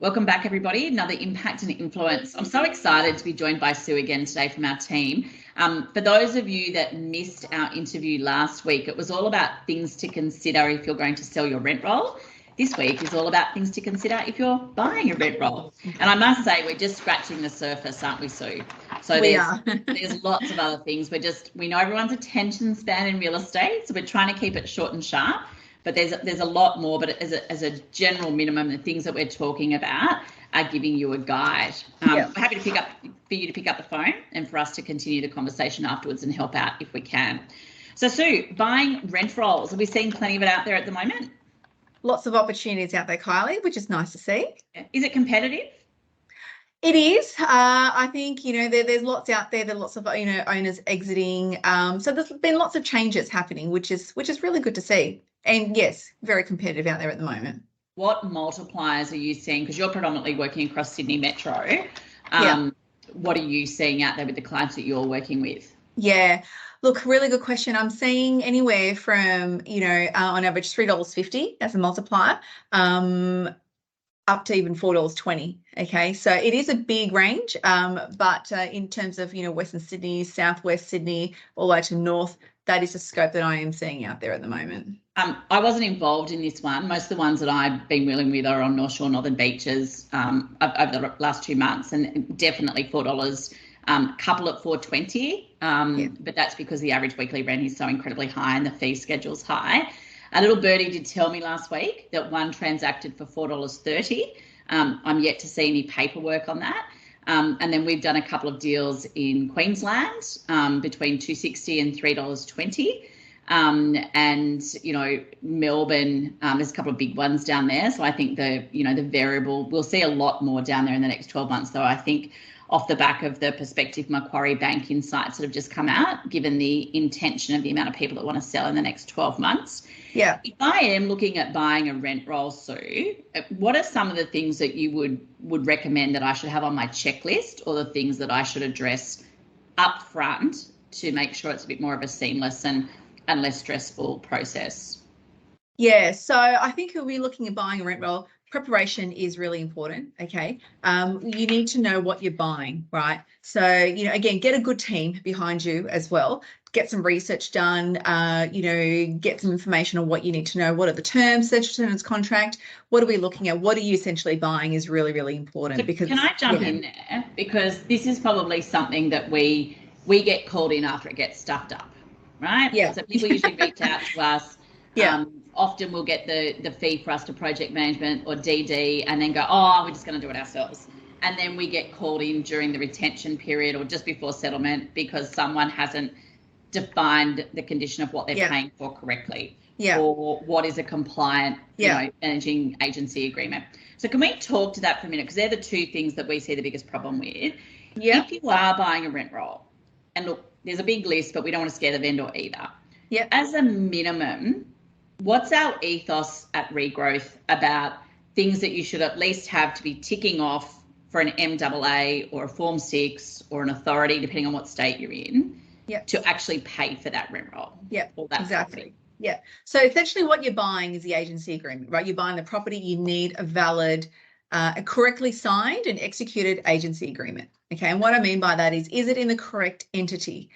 Welcome back, everybody. Another Impact and Influence. I'm so excited to be joined by Sue again today from our team. For those of you that missed our interview last week, it was all about things to consider if you're going to sell your rent roll. This week is all about things to consider if you're buying a rent roll. And I must say, we're just scratching the surface, aren't we, Sue? So there's lots of other things. We know everyone's attention span in real estate, so we're trying to keep it short and sharp. But there's a lot more, but as a general minimum, the things that we're talking about are giving you a guide. We're happy to for you to pick up the phone and for us to continue the conversation afterwards and help out if we can. So Sue, buying rent rolls, are we seeing plenty of it out there at the moment? Lots of opportunities out there, Kylie, which is nice to see. Is it competitive? It is. I think, there's lots out there. There are lots of, owners exiting. So there's been lots of changes happening, which is really good to see. And yes, very competitive out there at the moment. What multipliers are you seeing? Because you're predominantly working across Sydney Metro. What are you seeing out there with the clients that you're working with? Yeah, look, really good question. I'm seeing anywhere from, on average $3.50 as a multiplier, up to even $4.20. Okay, so it is a big range, but in terms of, Western Sydney, Southwest Sydney, all the way to North, that is the scope that I am seeing out there at the moment. I wasn't involved in this one. Most of the ones that I've been wheeling with are on North Shore, Northern Beaches over the last 2 months, and definitely $4, couple at $4.20, but that's because the average weekly rent is so incredibly high and the fee schedule's high. A little birdie did tell me last week that one transacted for $4.30. I'm yet to see any paperwork on that. And then we've done a couple of deals in Queensland between $2.60 and $3.20. And Melbourne, there's a couple of big ones down there. So I think the variable, we'll see a lot more down there in the next 12 months, though. I think off the back of the prospective Macquarie Bank insights that have just come out, given the intention of the amount of people that want to sell in the next 12 months. Yeah. If I am looking at buying a rent roll, Sue, what are some of the things that you would recommend that I should have on my checklist, or the things that I should address up front to make sure it's a bit more of a seamless and less stressful process? Yeah, so I think if we're looking at buying a rent roll, preparation is really important. Okay, you need to know what you're buying, right? So again, get a good team behind you as well. Get some research done. Get some information on what you need to know. What are the terms, essential tenants contract? What are we looking at? What are you essentially buying is really, really important. So because can I jump in there, because this is probably something that we get called in after it gets stuffed up, right? Yeah. So people usually reach out to us. Yeah. Often we'll get the fee for us to project management or DD, and then go, oh, we're just going to do it ourselves. And then we get called in during the retention period or just before settlement because someone hasn't defined the condition of what they're paying for correctly, or what is a compliant managing agency agreement. So can we talk to that for a minute? Because they're the two things that we see the biggest problem with. If you are buying a rent roll, and look, there's a big list, but we don't want to scare the vendor either. As a minimum, what's our ethos at REGROWTH about things that you should at least have to be ticking off for an MAA or a Form 6 or an authority, depending on what state you're in, to actually pay for that rent roll? Exactly. Yeah. So essentially what you're buying is the agency agreement, right? You're buying the property. You need a valid, a correctly signed and executed agency agreement. Okay. And what I mean by that is it in the correct entity?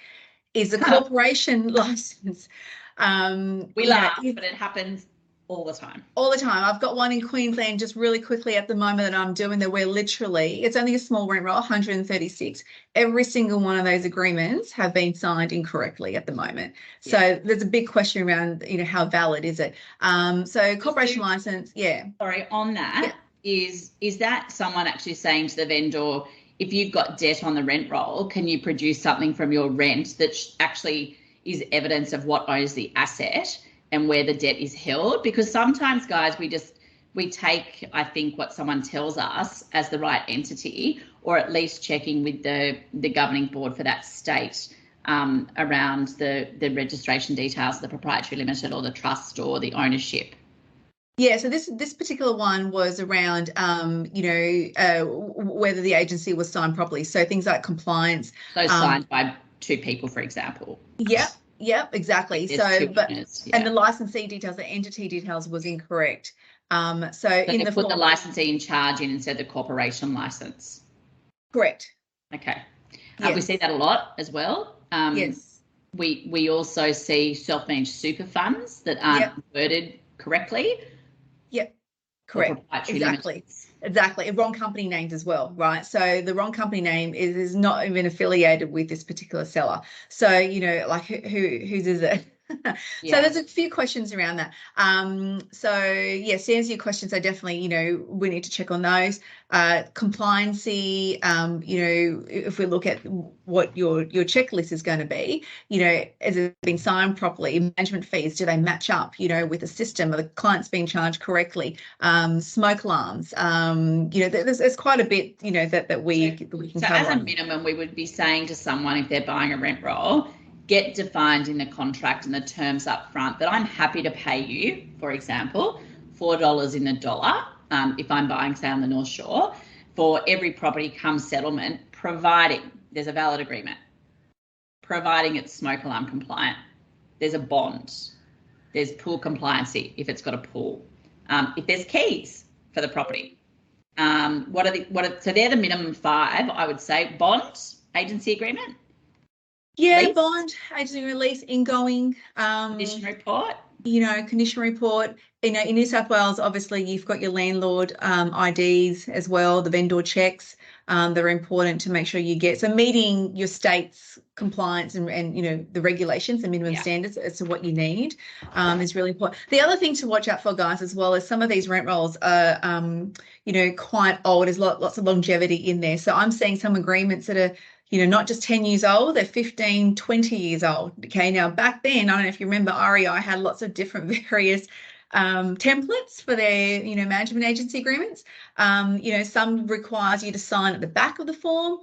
Is the corporation license? We laugh, but it happens all the time. All the time. I've got one in Queensland just really quickly at the moment that I'm doing that where literally, it's only a small rent roll, 136. Every single one of those agreements have been signed incorrectly at the moment. So there's a big question around, how valid is it? So corporation license, Sorry, on that, is that someone actually saying to the vendor, if you've got debt on the rent roll, can you produce something from your rent that actually is evidence of what owns the asset and where the debt is held? Because sometimes, guys, we take, I think, what someone tells us as the right entity, or at least checking with the governing board for that state around the registration details, the proprietary limited or the trust or the ownership. Yeah, so this particular one was around, whether the agency was signed properly. So things like compliance. So signed by two people, for example. Yep, exactly. There's so, but owners, and the licensee details, the entity details was incorrect. So in they the put the form, licensee in charge in instead of the corporation license. correct. Okay. Yes. We see that a lot as well. Yes. We also see self-managed super funds that aren't worded correctly. Yep. Or Correct. proprietary Exactly. limits. Exactly. Wrong company names as well, right? So the wrong company name is not even affiliated with this particular seller. So, you know, like whose is it? So there's a few questions around that. So yes, to answer your questions, I definitely, you know, we need to check on those. Compliancy, you know, if we look at what your checklist is going to be, you know, has it been signed properly? Management fees, do they match up, you know, with the system? Are the clients being charged correctly? Smoke alarms, you know, there's quite a bit, you know, that we can so cover. As a minimum, we would be saying to someone, if they're buying a rent roll, get defined in the contract and the terms up front that I'm happy to pay you, for example, $4 in the dollar, if I'm buying, say, on the North Shore, for every property come settlement, providing there's a valid agreement, providing it's smoke alarm compliant, there's a bond, there's pool compliancy if it's got a pool, if there's keys for the property. So they're the minimum 5, I would say. Bond, agency agreement. Yeah, lease, bond, agency release, ingoing, condition report. you know, condition report. You know, in New South Wales, obviously you've got your landlord IDs as well, the vendor checks. They're important to make sure you get. So meeting your state's compliance and you know, the regulations and minimum standards as to what you need is really important. The other thing to watch out for, guys, as well, is some of these rent rolls are, you know, quite old. There's lots of longevity in there. So I'm seeing some agreements that are, you know, not just 10 years old, they're 15, 20 years old. Okay, now back then, I don't know if you remember, REI had lots of different various templates for their, you know, management agency agreements. You know, some requires you to sign at the back of the form,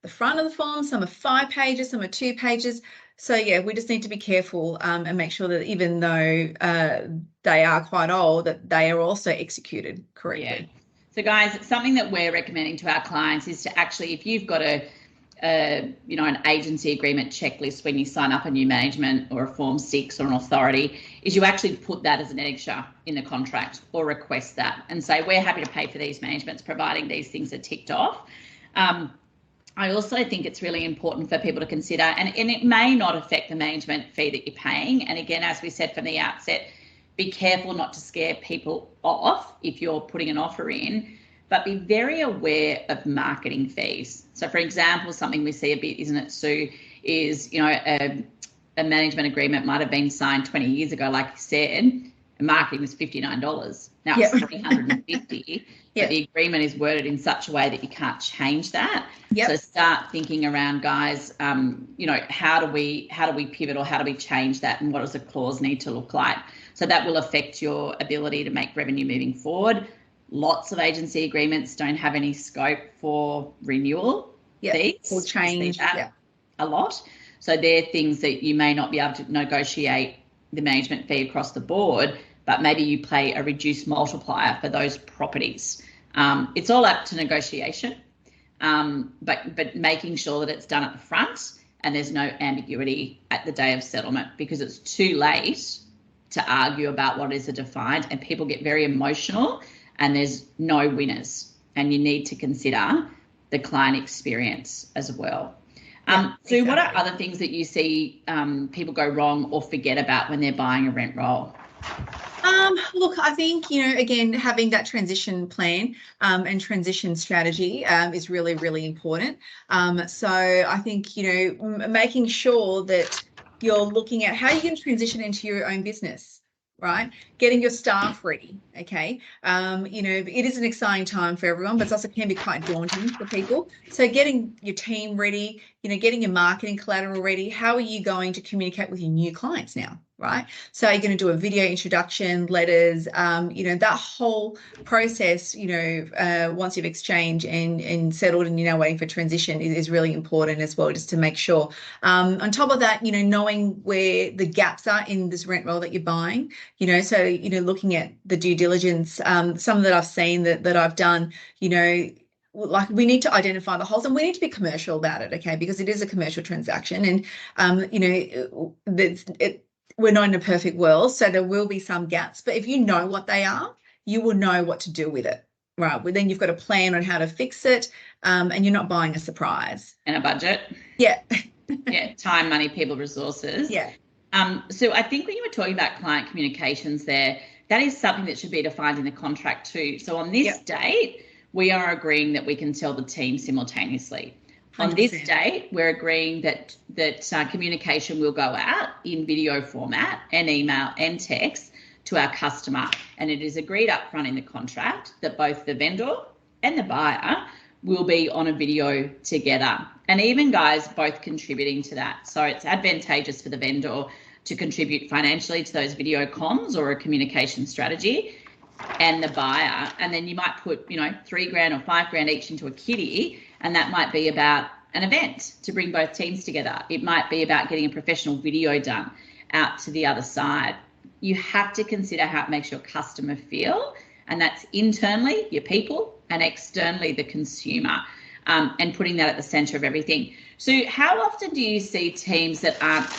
the front of the form, some are 5 pages, some are 2 pages. So yeah, we just need to be careful and make sure that even though they are quite old, that they are also executed correctly. Yeah. So guys, something that we're recommending to our clients is to actually, if you've got you know, an agency agreement checklist when you sign up a new management or a Form 6 or an authority, is you actually put that as an extra in the contract or request that and say, we're happy to pay for these managements providing these things are ticked off. I also think it's really important for people to consider, and it may not affect the management fee that you're paying. And again, as we said from the outset, be careful not to scare people off if you're putting an offer in, but be very aware of marketing fees. So for example, something we see a bit, isn't it, Sue, is, you know, a management agreement might have been signed 20 years ago, like you said, and marketing was $59. Now it's $350, but the agreement is worded in such a way that you can't change that. So start thinking around, guys, you know, how do we pivot or how do we change that, and what does the clause need to look like? So that will affect your ability to make revenue moving forward. Lots of agency agreements don't have any scope for renewal fees or change a lot. So they're things that you may not be able to negotiate the management fee across the board, but maybe you pay a reduced multiplier for those properties. It's all up to negotiation, but making sure that it's done at the front and there's no ambiguity at the day of settlement, because it's too late to argue about what is a defined, and people get very emotional and there's no winners, and you need to consider the client experience as well. So what are other things that you see people go wrong or forget about when they're buying a rent roll? Look, I think, you know, again, having that transition plan and transition strategy is really, really important. So I think, you know, making sure that you're looking at how you can transition into your own business, right? Getting your staff ready, okay? You know, it is an exciting time for everyone, but it also can be quite daunting for people. So getting your team ready, you know, getting your marketing collateral ready. How are you going to communicate with your new clients now, right? So you're going to do a video introduction, letters, you know, that whole process, you know, once you've exchanged and settled and you're now waiting for transition is really important as well, just to make sure. On top of that, you know, knowing where the gaps are in this rent roll that you're buying, you know, so, you know, looking at the due diligence, some that I've seen that I've done, you know, like we need to identify the holes and we need to be commercial about it, okay, because it is a commercial transaction, and you know, we're not in a perfect world, so there will be some gaps, but if you know what they are, you will know what to do with it. Right. Well, then you've got a plan on how to fix it, and you're not buying a surprise. And a budget. Yeah. Yeah. Time, money, people, resources. Yeah. So I think when you were talking about client communications there, that is something that should be defined in the contract too. So on this date, we are agreeing that we can tell the team simultaneously. 100%. On this date, we're agreeing that communication will go out in video format and email and text to our customer, and it is agreed up front in the contract that both the vendor and the buyer will be on a video together, and even guys both contributing to that. So it's advantageous for the vendor to contribute financially to those video comms or a communication strategy, and the buyer, and then you might put, $3,000 or $5,000 each into a kitty, and that might be about an event to bring both teams together. It might be about getting a professional video done out to the other side. You have to consider how it makes your customer feel, and that's internally your people and externally the consumer, and putting that at the center of everything. So how often do you see teams that aren't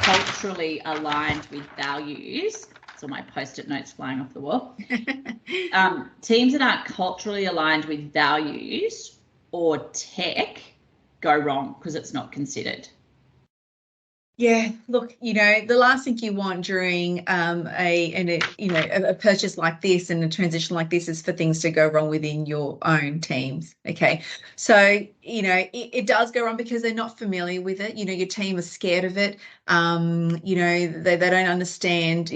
culturally aligned with values? So my post-it notes flying off the wall. Teams that aren't culturally aligned with values or tech go wrong because it's not considered. Yeah, look, the last thing you want during a purchase like this and a transition like this is for things to go wrong within your own teams. Okay, so it does go wrong because they're not familiar with it. Your team is scared of it. They don't understand.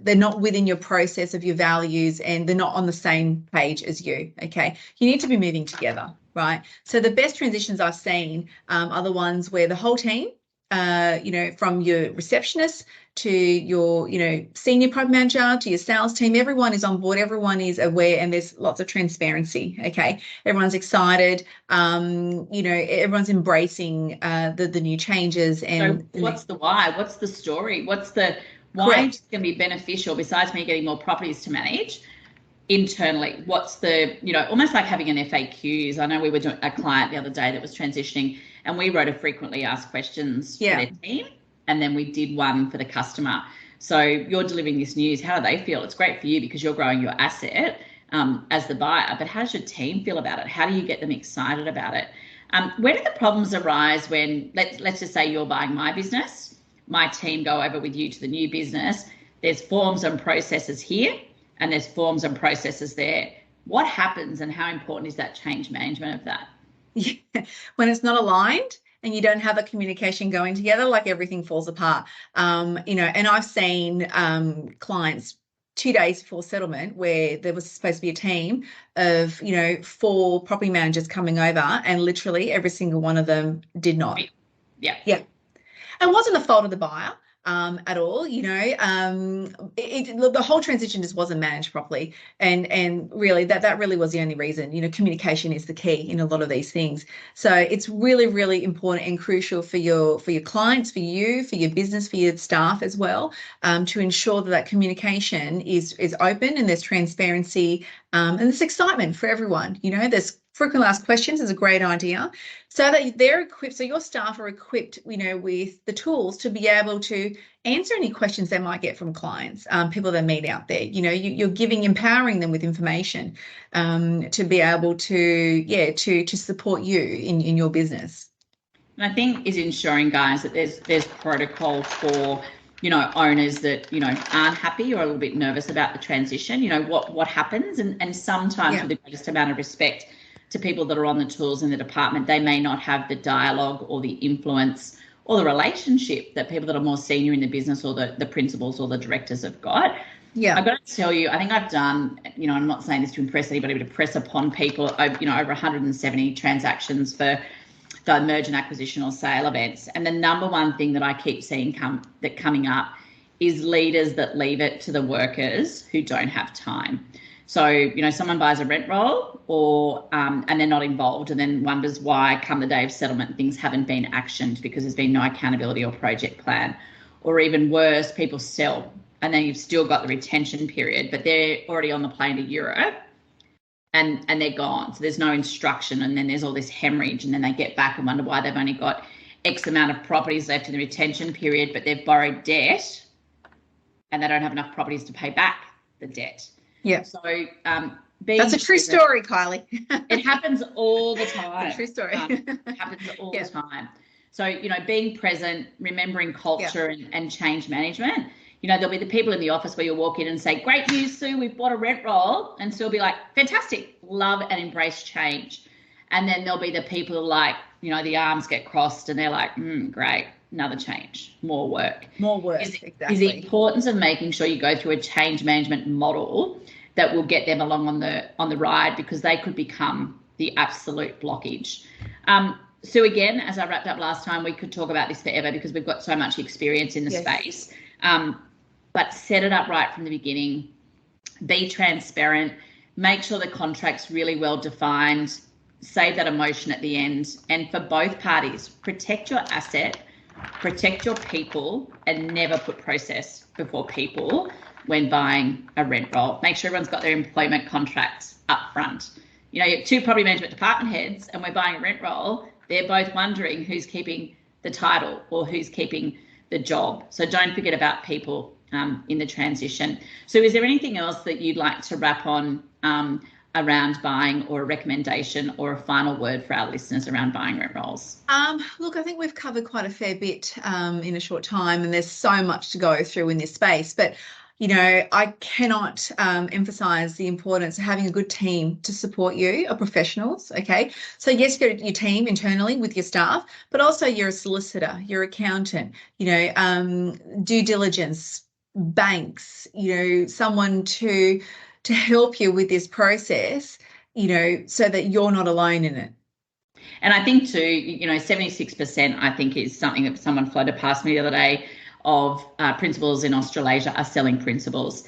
They're not within your process of your values, and they're not on the same page as you. Okay, you need to be moving together, right? So the best transitions I've seen are the ones where the whole team, from your receptionist to your, senior product manager to your sales team, everyone is on board, everyone is aware, and there's lots of transparency. Okay, everyone's excited. Everyone's embracing the new changes. And so what's the why? What's the story? What's the why it's going to be beneficial besides me getting more properties to manage? Internally, what's the, almost like having an FAQs. I know we were doing a client the other day that was transitioning, and we wrote a frequently asked questions for their team, and then we did one for the customer. So you're delivering this news. How do they feel? It's great for you because you're growing your asset as the buyer, but how does your team feel about it? How do you get them excited about it? Where do the problems arise when, let's just say you're buying my business, my team go over with you to the new business, there's forms and processes here, and there's forms and processes there. What happens, and how important is that change management of that? Yeah. When it's not aligned and you don't have a communication going together, like everything falls apart. And I've seen clients 2 days before settlement where there was supposed to be a team of 4 property managers coming over, and literally every single one of them did not. Yeah. It wasn't the fault of the buyer at all. The whole transition just wasn't managed properly, and really that really was the only reason. Communication is the key in a lot of these things. So it's really, really important and crucial for your clients, for you, for your business, for your staff as well, to ensure that communication is open and there's transparency, and there's excitement for everyone. There's frequently asked questions is a great idea, so that they're equipped, so your staff are equipped, with the tools to be able to answer any questions they might get from clients, people they meet out there. You're empowering them with information to be able to support you in your business. And I think is ensuring, guys, that there's protocol for owners that aren't happy or a little bit nervous about the transition. What happens, and sometimes with the greatest amount of respect to people that are on the tools in the department, they may not have the dialogue or the influence or the relationship that people that are more senior in the business or the principals or the directors have got. I've got to tell you, I think I've done, I'm not saying this to impress anybody, but to press upon people, over 170 transactions for the merger and acquisition or sale events. And the number one thing that I keep seeing coming up is leaders that leave it to the workers who don't have time. So, someone buys a rent roll and they're not involved, and then wonders why come the day of settlement things haven't been actioned because there's been no accountability or project plan. Or even worse, people sell and then you've still got the retention period, but they're already on the plane to Europe and they're gone. So there's no instruction, and then there's all this hemorrhage, and then they get back and wonder why they've only got X amount of properties left in the retention period, but they've borrowed debt and they don't have enough properties to pay back the debt. Yeah. So that's a true story, Kylie. It happens all the time. True story. Happens all the time. So, you know, being present, remembering culture and change management. You know, there'll be the people in the office where you'll walk in and say, great news, Sue, we've bought a rent roll. And Sue will be like, fantastic, love and embrace change. And then there'll be the people like, you know, the arms get crossed and they're like, great, another change, more work. More work, exactly. Is the importance of making sure you go through a change management model that will get them along on the ride, because they could become the absolute blockage. So again, as I wrapped up last time, we could talk about this forever because we've got so much experience in the space. But set it up right from the beginning. Be transparent. Make sure the contract's really well defined. Save that emotion at the end. And for both parties, protect your asset, protect your people, and never put process before people when buying a rent roll. Make sure everyone's got their employment contracts up front. You know, you have two property management department heads and we're buying a rent roll. They're both wondering who's keeping the title or who's keeping the job. So don't forget about people in the transition. So is there anything else that you'd like to wrap on around buying, or a recommendation or a final word for our listeners around buying rent rolls? Look, I think we've covered quite a fair bit in a short time, and there's so much to go through in this space. But you know, I cannot emphasize the importance of having a good team to support you, of professionals, okay? So yes, you've got your team internally with your staff, but also you're a solicitor, you're an accountant, you know, due diligence, banks, you know, someone to help you with this process, you know, so that you're not alone in it. And I think too, you know, 76% I think is something that someone floated past me the other day, of principals in Australasia are selling principals,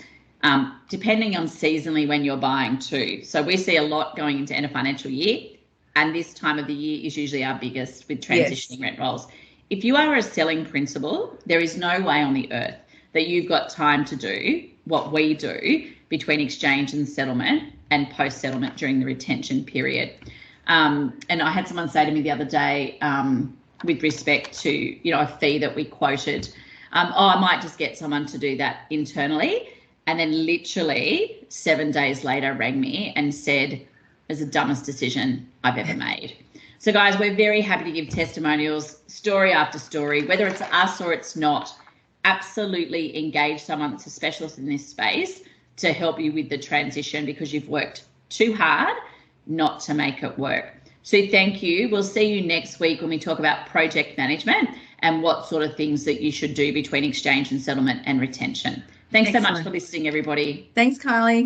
depending on seasonally when you're buying too. So we see a lot going into end of financial year, and this time of the year is usually our biggest with transitioning rent rolls. If you are a selling principal, there is no way on the earth that you've got time to do what we do between exchange and settlement and post-settlement during the retention period. And I had someone say to me the other day, with respect to, you know, a fee that we quoted, I might just get someone to do that internally. And then literally 7 days later rang me and said, it was the dumbest decision I've ever made. So guys, we're very happy to give testimonials, story after story, whether it's us or it's not. Absolutely engage someone that's a specialist in this space to help you with the transition, because you've worked too hard not to make it work. So thank you. We'll see you next week when we talk about project management and what sort of things that you should do between exchange and settlement and retention. Thanks so much for listening, everybody. Thanks, Kylie.